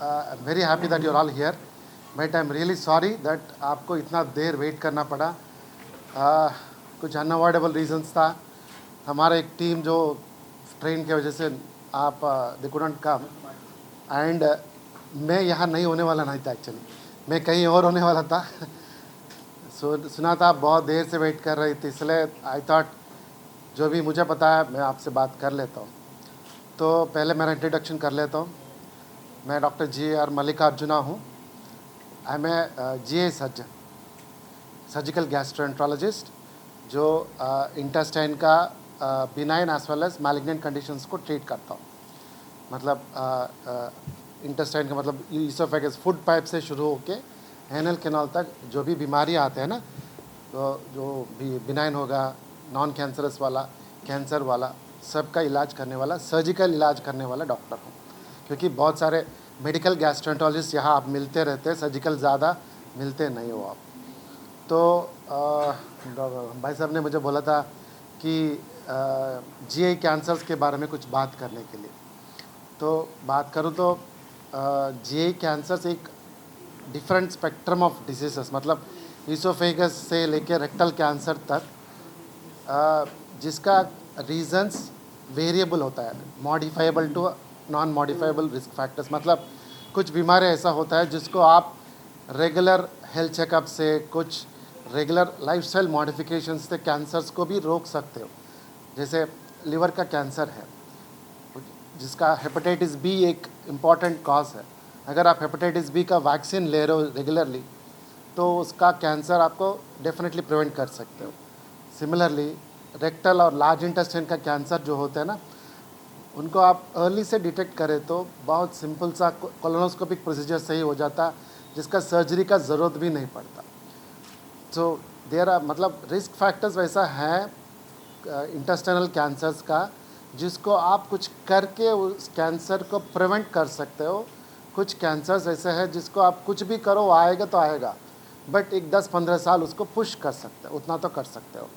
I'm very happy that you're all here, but I'm really sorry that आपको इतना देर wait करना पड़ा. कुछ अनअवॉइडेबल रीजंस था. हमारा एक टीम जो ट्रेन की वजह से आप दे कुडंट कम एंड मैं यहाँ नहीं होने वाला नहीं था. एक्चुअली मैं कहीं और होने वाला था. सुना था आप बहुत देर से वेट कर रही थी, इसलिए आई थॉट जो भी मुझे पता है मैं आपसे बात कर लेता हूँ. तो पहले मेरा इंट्रोडक्शन कर लेता हूँ. मैं डॉक्टर G.R. मल्लिकार्जुना हूँ. I am a GI surgeon, surgical gastroenterologist, जो इंटेस्टाइन का benign as well as malignant conditions को ट्रीट करता हूँ. मतलब इंटेस्टाइन का मतलब ईसोफेगस, फूड पाइप से शुरू होके एनल कैनाल तक जो भी बीमारी आते हैं ना, तो जो भी बिनाइन होगा, नॉन कैंसरस वाला, कैंसर वाला, सबका इलाज करने वाला, सर्जिकल इलाज करने वाला डॉक्टर हूँ. क्योंकि बहुत सारे मेडिकल गैस्ट्रोएंट्रोलॉजिस्ट यहाँ आप मिलते रहते हैं, सर्जिकल ज़्यादा मिलते नहीं हो आप. तो भाई साहब ने मुझे बोला था कि GI कैंसर्स के बारे में कुछ बात करने के लिए. तो बात करूँ तो GI कैंसर्स एक डिफरेंट स्पेक्ट्रम ऑफ डिजीज़ेस, मतलब ईसोफेगस से लेकर रेक्टल कैंसर तक, जिसका रीजंस वेरिएबल होता है, modifiable to non modifiable risk factors. मतलब कुछ बीमारी ऐसा होता है जिसको आप रेगुलर हेल्थ चेकअप से, कुछ रेगुलर लाइफस्टाइल मॉडिफिकेशन से कैंसर्स को भी रोक सकते हो. जैसे लिवर का कैंसर है, जिसका हेपेटाइटिस बी एक इम्पॉर्टेंट कॉज है. अगर आप हेपेटाइटिस बी का वैक्सीन ले रहे हो रेगुलरली, तो उसका कैंसर आपको डेफिनेटली प्रिवेंट कर सकते हो. सिमिलरली रेक्टल और लार्ज इंटेस्टाइन का कैंसर जो होता है ना, उनको आप अर्ली से डिटेक्ट करें तो बहुत सिंपल सा कोलोनोस्कोपिक प्रोसीजर सही हो जाता, जिसका सर्जरी का ज़रूरत भी नहीं पड़ता. तो देयर आर, मतलब रिस्क फैक्टर्स वैसा है इंटेस्टाइनल कैंसर्स का, जिसको आप कुछ करके उस कैंसर को प्रिवेंट कर सकते हो. कुछ कैंसर्स ऐसे हैं जिसको आप कुछ भी करो आएगा तो आएगा, बट एक 10-15 साल उसको पुश कर सकते हो, उतना तो कर सकते हो.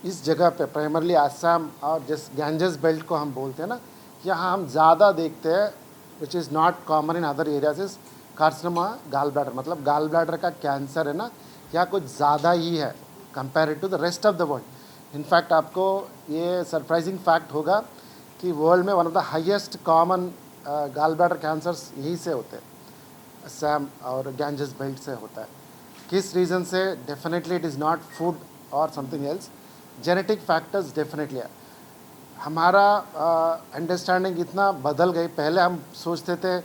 इस जगह पे प्राइमरली आसाम और जिस गैंजेस बेल्ट को हम बोलते हैं ना, यहाँ हम ज़्यादा देखते हैं, which is not common in other areas, is carcinoma gall bladder. मतलब गाल ब्लैडर का कैंसर है ना, यहाँ कुछ ज़्यादा ही है compared to the rest of the world. In fact आपको ये सरप्राइजिंग फैक्ट होगा कि वर्ल्ड में one of the highest common gall bladder cancers यहीं से होते हैं, असम और गैंजेस बेल्ट से होता है. किस रीज़न से? Definitely it is not food और something else, genetic factors definitely है. हमारा अंडरस्टैंडिंग इतना बदल गई. पहले हम सोचते थे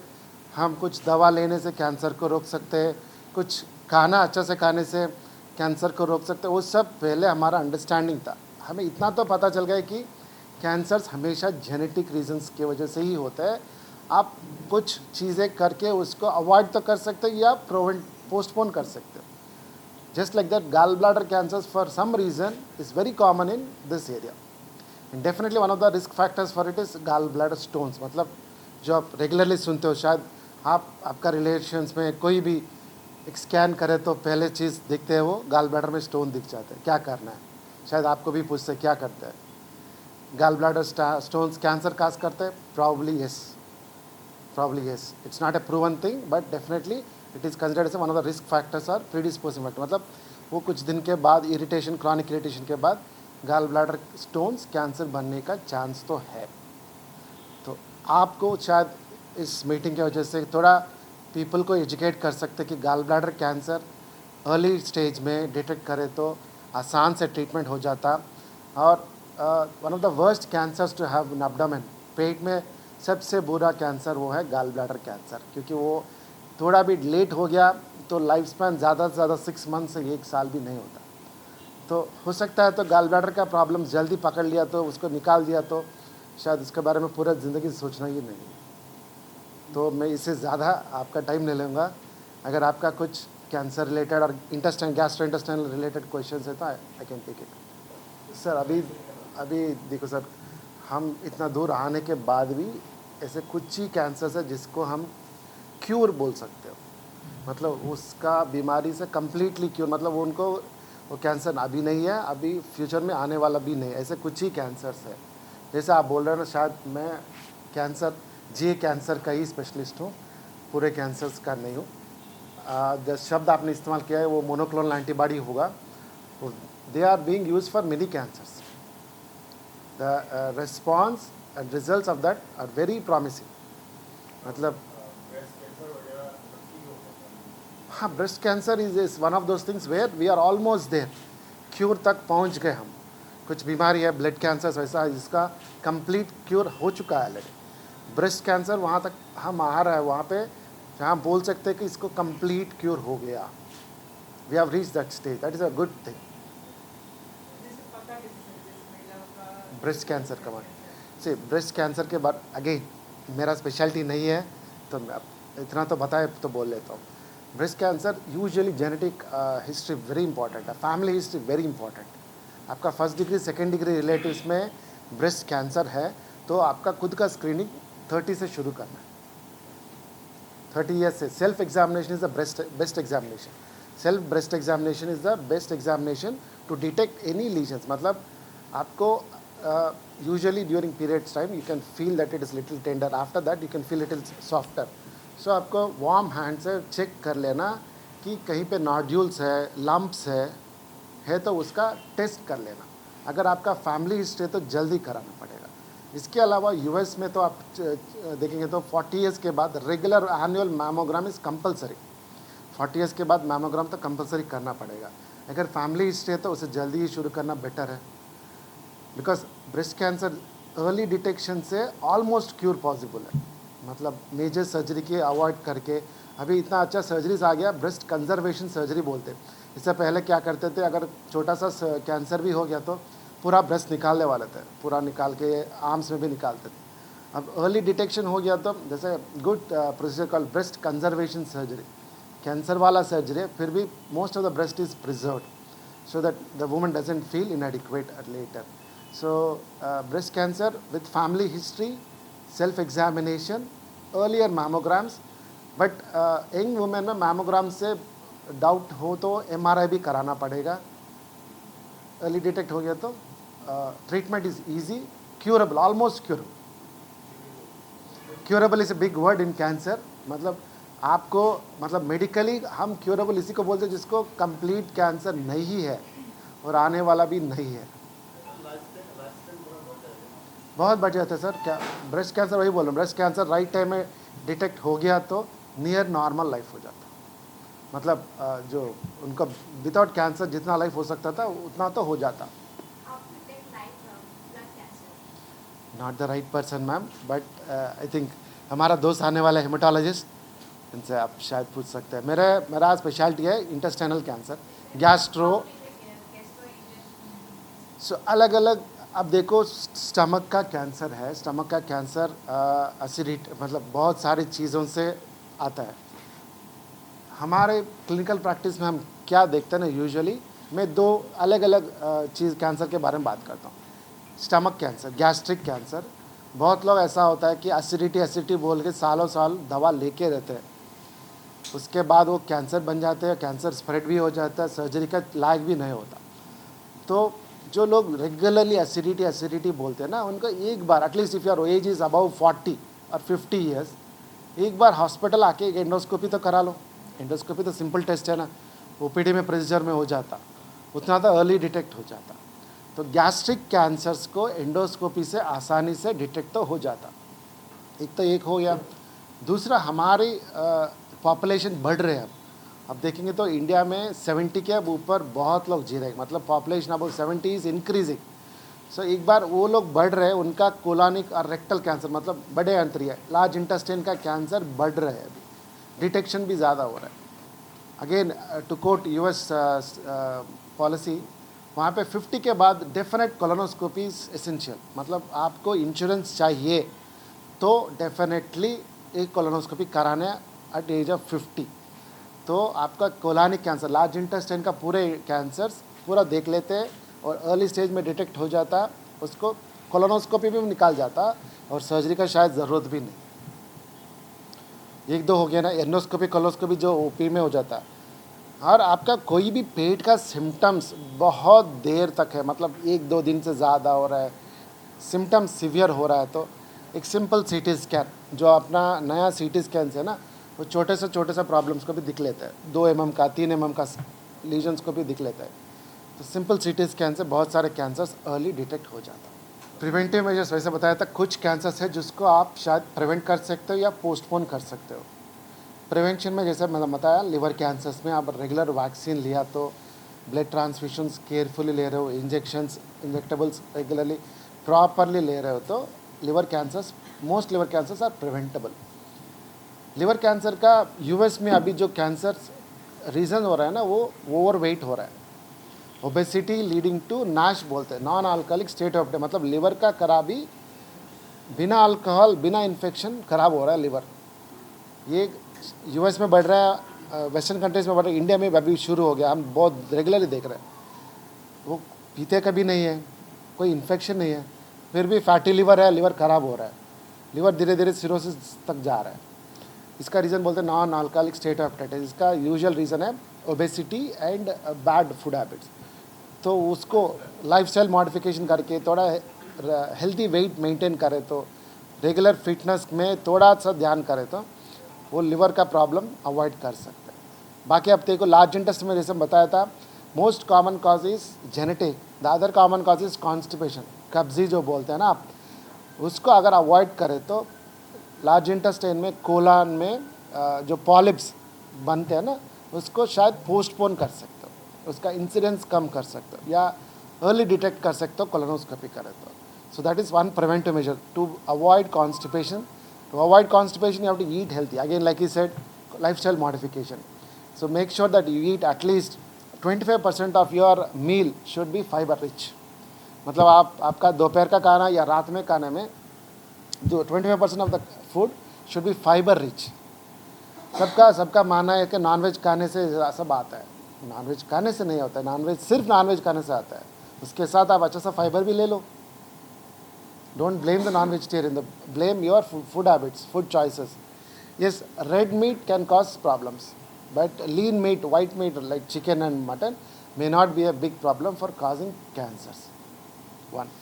हम कुछ दवा लेने से कैंसर को रोक सकते हैं, कुछ खाना अच्छा से खाने से कैंसर को रोक सकते हैं. वो सब पहले हमारा अंडरस्टैंडिंग था. हमें इतना तो पता चल गया कि कैंसर्स हमेशा जेनेटिक रीजंस की वजह से ही होता है. आप कुछ चीज़ें करके उसको अवॉइड तो कर सकते हो या पोस्टपोन कर सकते हो. Just like that, gallbladder cancers for some reason is very common in this area. And definitely one of the risk factors for it is gallbladder stones. मतलब जो आप रेगुलरली सुनते हो, शायद आपका रिलेशंस में कोई भी एक स्कैन करे तो पहले चीज़ देखते हैं वो गाल ब्लैडर में स्टोन दिख जाते हैं. क्या करना है? शायद आपको भी पूछते क्या करते हैं. गाल ब्लैडर स्टोन्स कैंसर काज करते हैं? Probably yes. It's not a proven thing, but definitely it is considered as one of the risk factors or predisposing factor. मतलब वो कुछ दिन के बाद इरिटेशन, क्रॉनिक इरिटेशन के बाद गाल ब्लैडर स्टोन्स कैंसर बनने का चांस तो है. तो आपको शायद इस मीटिंग की वजह से थोड़ा पीपल को एजुकेट कर सकते कि gall bladder cancer early stage में डिटेक्ट करे तो आसान से ट्रीटमेंट हो जाता. और one of the worst cancers to have in abdomen, पेट में सबसे बुरा कैंसर वो है गाल ब्लैडर कैंसर. क्योंकि वो थोड़ा भी लेट हो गया तो लाइफ स्पैन ज़्यादा से ज़्यादा 6 मंथ से 1 साल भी नहीं होता. तो हो सकता है तो गाल ब्लैडर का प्रॉब्लम जल्दी पकड़ लिया तो उसको निकाल दिया तो शायद उसके बारे में पूरा ज़िंदगी सोचना ही नहीं. तो मैं इससे ज़्यादा आपका टाइम ले लूँगा. अगर आपका कुछ कैंसर रिलेटेड और intestine, gastro intestinal related question है तो I can take it. Sir अभी देखो सर, हम इतना दूर आने के बाद भी ऐसे कुछ ही कैंसर्स है जिसको हम क्यूर बोल सकते हो. मतलब उसका बीमारी से कम्प्लीटली क्यूर, मतलब उनको वो कैंसर अभी नहीं है, अभी फ्यूचर में आने वाला भी नहीं. ऐसे कुछ ही कैंसर्स है. जैसे आप बोल रहे हो ना, शायद मैं GI कैंसर का ही स्पेशलिस्ट हूँ. पूरे कैंसर्स का नहीं हूँ। जो शब्द आपने इस्तेमाल किया है वो मोनोक्लोनल एंटीबॉडी होगा। They are being use for many cancers. The response and results of that are very promising. मतलब हाँ, breast cancer is one of those things where we are almost there, cure तक पहुंच गए हम। कुछ बीमारी है ब्लड कैंसर वैसा जिसका कंप्लीट क्यूर हो चुका है ऑलरेडी। ब्रेस्ट कैंसर वहाँ तक हम आ रहे हैं, वहाँ पे जहाँ बोल सकते हैं कि इसको कंप्लीट क्यूर हो गया। We have reach that stage, that is a good thing. Breast cancer का बात से ब्रेस्ट कैंसर के बाद अगेन मेरा स्पेशलिटी नहीं है तो मैं इतना तो बताए तो बोल लेता हूँ। Breast cancer usually genetic history very important है, फैमिली हिस्ट्री वेरी इंपॉर्टेंट। आपका first degree second degree relatives में ब्रेस्ट कैंसर है तो आपका खुद का स्क्रीनिंग 30 से शुरू करना है। 30 ईयर्स से self examination is the best examination. Self breast examination is the best examination to detect any lesions. मतलब आपको usually during periods time you can feel that it is little tender, after that you can feel little softer. So आपको warm hand से check कर लेना कि कहीं पे nodules है, लम्प्स है तो उसका टेस्ट कर लेना। अगर आपका फैमिली हिस्ट्री है तो जल्दी कराना पड़ेगा। इसके अलावा यूएस में तो आप देखेंगे तो 40 ईयर्स के बाद regular annual mammogram is compulsory. 40 years के बाद मैमोग्राम तो कंपलसरी करना पड़ेगा। अगर फैमिली हिस्ट्री है तो उसे जल्दी ही शुरू करना बेटर है, because breast cancer early detection से ऑलमोस्ट क्यूर पॉसिबल है। मतलब मेजर सर्जरी के अवॉइड करके अभी इतना अच्छा सर्जरीज आ गया, ब्रेस्ट कंजर्वेशन सर्जरी बोलते। इससे पहले क्या करते थे, अगर छोटा सा कैंसर भी हो गया तो पूरा ब्रेस्ट निकालने वाले थे, पूरा निकाल के आर्म्स में भी निकालते थे। अब अर्ली डिटेक्शन हो गया तो जैसे good procedure call breast conservation surgery, cancer वाला सर्जरी, फिर भी most of the breast is preserved so that the woman doesn't feel inadequate later. So breast cancer with family history, self-examination, earlier mammograms, but young women में mammogram से doubt हो तो MRI भी कराना पड़ेगा। early detect हो गया तो treatment is easy, curable, almost curable. Curable is a big word in cancer. मतलब आपको मतलब मेडिकली हम curable इसी को बोलते हैं जिसको complete cancer नहीं है और आने वाला भी नहीं है। बहुत बढ़ जाता है सर। क्या ब्रेस्ट कैंसर, वही बोल रहा हूँ, ब्रेस्ट कैंसर राइट टाइम में डिटेक्ट हो गया तो नियर नॉर्मल लाइफ हो जाता। मतलब जो उनका विदाउट कैंसर जितना लाइफ हो सकता था उतना तो हो जाता। Not the right person ma'am, but I think हमारा दोस्त आने वाला हेमाटोलॉजिस्ट, इनसे आप शायद पूछ सकते हैं। मेरा स्पेशलिटी है इंटेस्टाइनल कैंसर, गैस्ट्रो। सो अलग अलग, अब देखो स्टमक का कैंसर है, स्टमक का कैंसर एसिडिटी मतलब बहुत सारी चीज़ों से आता है। हमारे क्लिनिकल प्रैक्टिस में हम क्या देखते हैं ना, यूजुअली मैं दो अलग अलग चीज़ कैंसर के बारे में बात करता हूँ। स्टमक कैंसर, गैस्ट्रिक कैंसर, बहुत लोग ऐसा होता है कि एसिडिटी बोल के सालों साल दवा लेके रहते हैं, उसके बाद वो कैंसर बन जाते हैं, कैंसर स्प्रेड भी हो जाता है, सर्जरी का लायक भी नहीं होता। तो जो लोग रेगुलरली एसिडिटी बोलते हैं ना, उनको एक बार at least if your age is about 40 और 50 ईयर्स, एक बार हॉस्पिटल आके एक एंडोस्कोपी तो करा लो। एंडोस्कोपी तो सिंपल टेस्ट है ना, ओपीडी में प्रोसीजर में हो जाता, उतना तो अर्ली डिटेक्ट हो जाता। तो गैस्ट्रिक कैंसर्स को एंडोस्कोपी से आसानी से डिटेक्ट तो हो जाता। एक तो एक हो गया। दूसरा, हमारी पॉपुलेशन बढ़ रहे हैं। अब देखेंगे तो इंडिया में 70 के अब ऊपर बहुत लोग जी रहे हैं, मतलब पॉपुलेशन अब 70 इज़ इंक्रीजिंग। सो एक बार वो लोग बढ़ रहे हैं, उनका कोलानिक और रेक्टल कैंसर मतलब बड़े अंतरिया लार्ज इंटेस्टाइन का कैंसर बढ़ रहे हैं, अभी डिटेक्शन भी ज़्यादा हो रहा है। Again to quote US policy, वहाँ पे 50 के बाद डेफिनेट कोलोनोस्कोपी इज़ एसेंशियल। मतलब आपको इंश्योरेंस चाहिए तो डेफिनेटली एक कोलोनोस्कोपी कराने एट एज ऑफ 50। तो आपका कोलानिक कैंसर, लार्ज इंटेस्टाइन का पूरे कैंसर्स पूरा देख लेते हैं और अर्ली स्टेज में डिटेक्ट हो जाता, उसको कोलोनोस्कोपी भी निकाल जाता और सर्जरी का शायद ज़रूरत भी नहीं। एक दो हो गया ना, एंडोस्कोपी कोलोस्कोपी जो ओपी में हो जाता। और आपका कोई भी पेट का सिम्टम्स बहुत देर तक है, मतलब 1-2 दिन से ज़्यादा हो रहा है, सिम्टम्स सीवियर हो रहा है, तो एक सिंपल सीटी स्कैन, जो अपना नया सीटी स्कैन है ना, वो छोटे से प्रॉब्लम्स को भी दिख लेता है, 2 mm का 3 mm का लीजन्स को भी दिख लेता है। तो सिंपल CT स्कैन से बहुत सारे कैंसर्स अर्ली डिटेक्ट हो जाता है। प्रिवेंटिव मेजर्स वैसे बताया था, कुछ कैंसर्स है जिसको आप शायद प्रिवेंट कर सकते हो या पोस्टपोन कर सकते हो। प्रिवेंशन में जैसे मैंने बताया, लिवर कैंसर्स में आप रेगुलर वैक्सीन लिया तो, ब्लड ट्रांसफ्यूशंस केयरफुली ले रहे हो, इंजेक्टेबल्स रेगुलरली प्रॉपरली ले रहे हो तो liver cancers, most liver cancers are preventable. Liver cancer का US में अभी जो कैंसर रीज़न हो रहा है ना, वो ओवरवेट हो रहा है। ओबेसिटी लीडिंग टू NASH बोलते हैं, non alcoholic state of death, मतलब लिवर का खराबी बिना अल्कोहल बिना इन्फेक्शन खराब हो रहा है लिवर। ये US में बढ़ रहा है, वेस्टर्न कंट्रीज़ में बढ़ रहा है, इंडिया में अभी शुरू हो गया, हम बहुत रेगुलरली देख रहे हैं। वो पीते कभी नहीं है, कोई इन्फेक्शन नहीं है, फिर भी फैटी लिवर है, लिवर ख़राब हो रहा है, लिवर धीरे धीरे सिरोसिस तक जा रहा है। इसका रीज़न बोलते हैं non alcoholic state of death. इसका यूजुअल रीज़न है obesity and bad food habits. तो उसको लाइफस्टाइल मॉडिफिकेशन करके थोड़ा हेल्दी वेट मेंटेन करें तो, रेगुलर फिटनेस में थोड़ा सा ध्यान करें तो वो लिवर का प्रॉब्लम अवॉइड कर सकते हैं। बाकी अब देखो, लार्ज इंटेस्टाइन में जैसे बताया था, most common cause is genetic, the other common cause is constipation, कब्जी जो बोलते हैं ना आप, उसको अगर अवॉइड करें तो लार्ज इंटेस्टाइन में कोलन में जो पॉलिप्स बनते हैं ना, उसको शायद पोस्टपोन कर सकते हो, उसका इंसिडेंस कम कर सकते हो या अर्ली डिटेक्ट कर सकते हो कोलोनोस्कोपी करें तो। So that is one preventive measure to avoid constipation. To avoid constipation, you have to eat healthy. Again, like you said, lifestyle modification. So make sure that you eat at least 25% of your meal should be fiber rich. मतलब आपका दोपहर का खाना या रात में खाने में जो 25% of the food should be fiber rich. सबका मानना है कि नॉनवेज खाने से सब आता है, नॉनवेज खाने से नहीं होता है, नॉनवेज सिर्फ नॉनवेज खाने से आता है, उसके साथ आप अच्छा सा फाइबर भी ले लो. Don't blame the non-vegetarian, blame your food habits, food choices. Yes, red meat can cause problems, but lean meat, white meat like chicken and mutton may not be a big problem for causing cancers. One,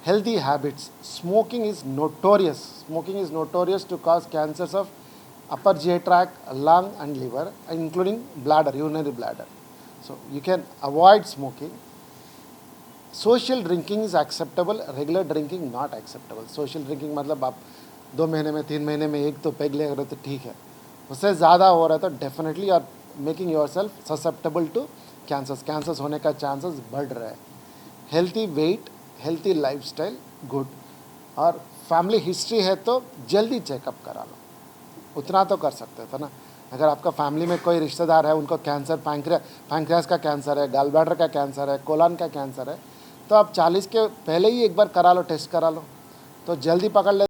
healthy habits. Smoking is notorious. Smoking is notorious to cause cancers of upper GI tract, lung and liver, including bladder, urinary bladder. So you can avoid smoking. Social drinking is acceptable, regular drinking not acceptable. Social drinking मतलब आप 2 महीने में 3 महीने में एक तो peg ले रहे हो तो ठीक है, उससे ज़्यादा हो रहा है तो definitely are making yourself susceptible to cancers होने का चांसेस बढ़ रहा है. Healthy weight, healthy lifestyle good, और फैमिली हिस्ट्री है तो जल्दी चेकअप करा लो, उतना तो कर सकते थे ना. अगर आपका फैमिली में कोई रिश्तेदार है उनको कैंसर, पैंक्रियास का कैंसर है, गॉल ब्लैडर का कैंसर है, कोलन का कैंसर है, तो आप 40 के पहले ही एक बार करा लो, टेस्ट करा लो तो जल्दी पकड़ ले.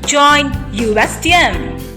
Join USTM.